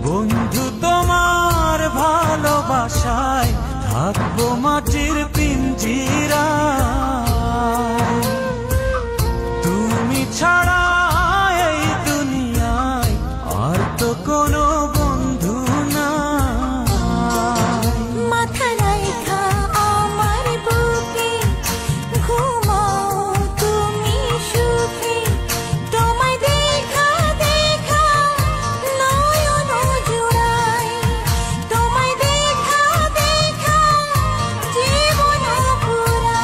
বন্ধু তোমার ভালোবাসায় থাকবো মাটির পিঞ্জিরায়। তুমি ছাড়া এই দুনিয়ায় আর তো কোনো বন্ধু নাই। মাথা রাইখা আমার বুকে ঘুমাও তুমি সুখে, তোমায় দেখা দেখা নয়ন জুড়াই, তোমায় দেখা দেখা জীবন পুরাই।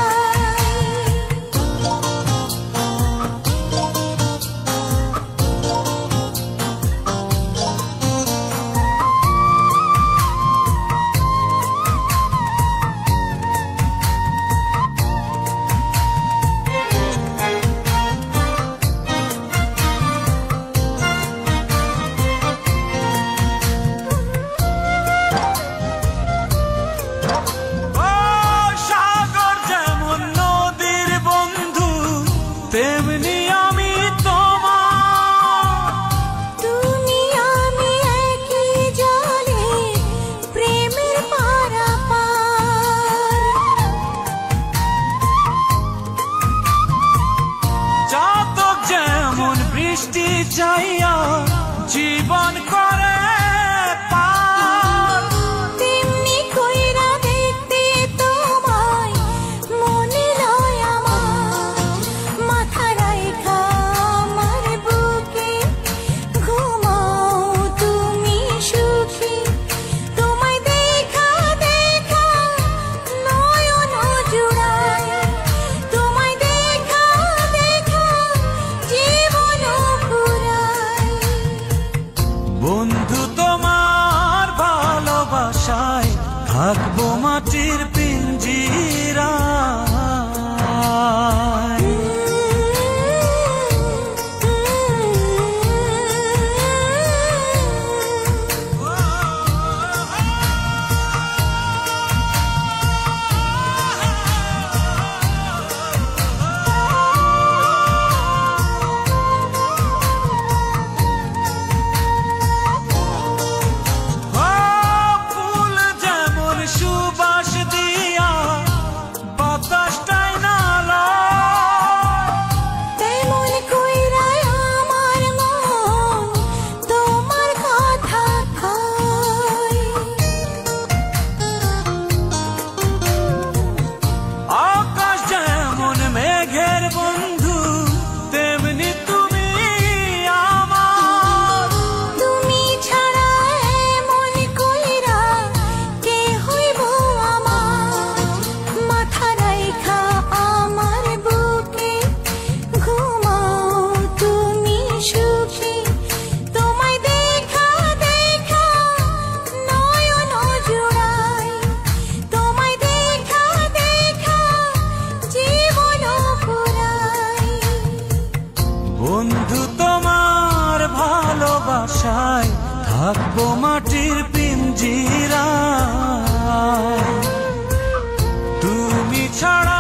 তেমনি আমি তোমার, তুমি আমি একই জলে প্রেমের পারাপার। চাতক যেমন বৃষ্টি চাইয়া জীবন করে পার, তেমনি কইরা দেখতে তোমায় মনে লয় আমার। মাথা রাইখা আমার বুকে ঘুমাও তুমি সুখী, তোমায় দেখা দেখা নয়ন জুড়াই, তোমায় দেখা দেখা জীবন পুরাই। বন্ধু তোমার ভালোবাসায় থাকবো মাটির পিঞ্জিরায়। ফুল যেমন সুবাস দিয়া বাতাসটাই নালা, তেমন কইরা আমার মন তোমার কথা কয়। আকাশ যেমন মেঘের বন্ধু তেমনি তুমি আমার। তুমি ছাড়া এমন কইরা কে হইব আমার। মাথা রাইখা আমার বুকে ঘুমাও তুমি সুখী, তোমায় দেখা দেখা নয়ন জুড়াই, তোমায় দেখা দেখা জীবন পুরাই। বন্ধু তোমার ভালোবাসায় থাকবো মাটির পিঞ্জিরায়। তুমি ছাড়া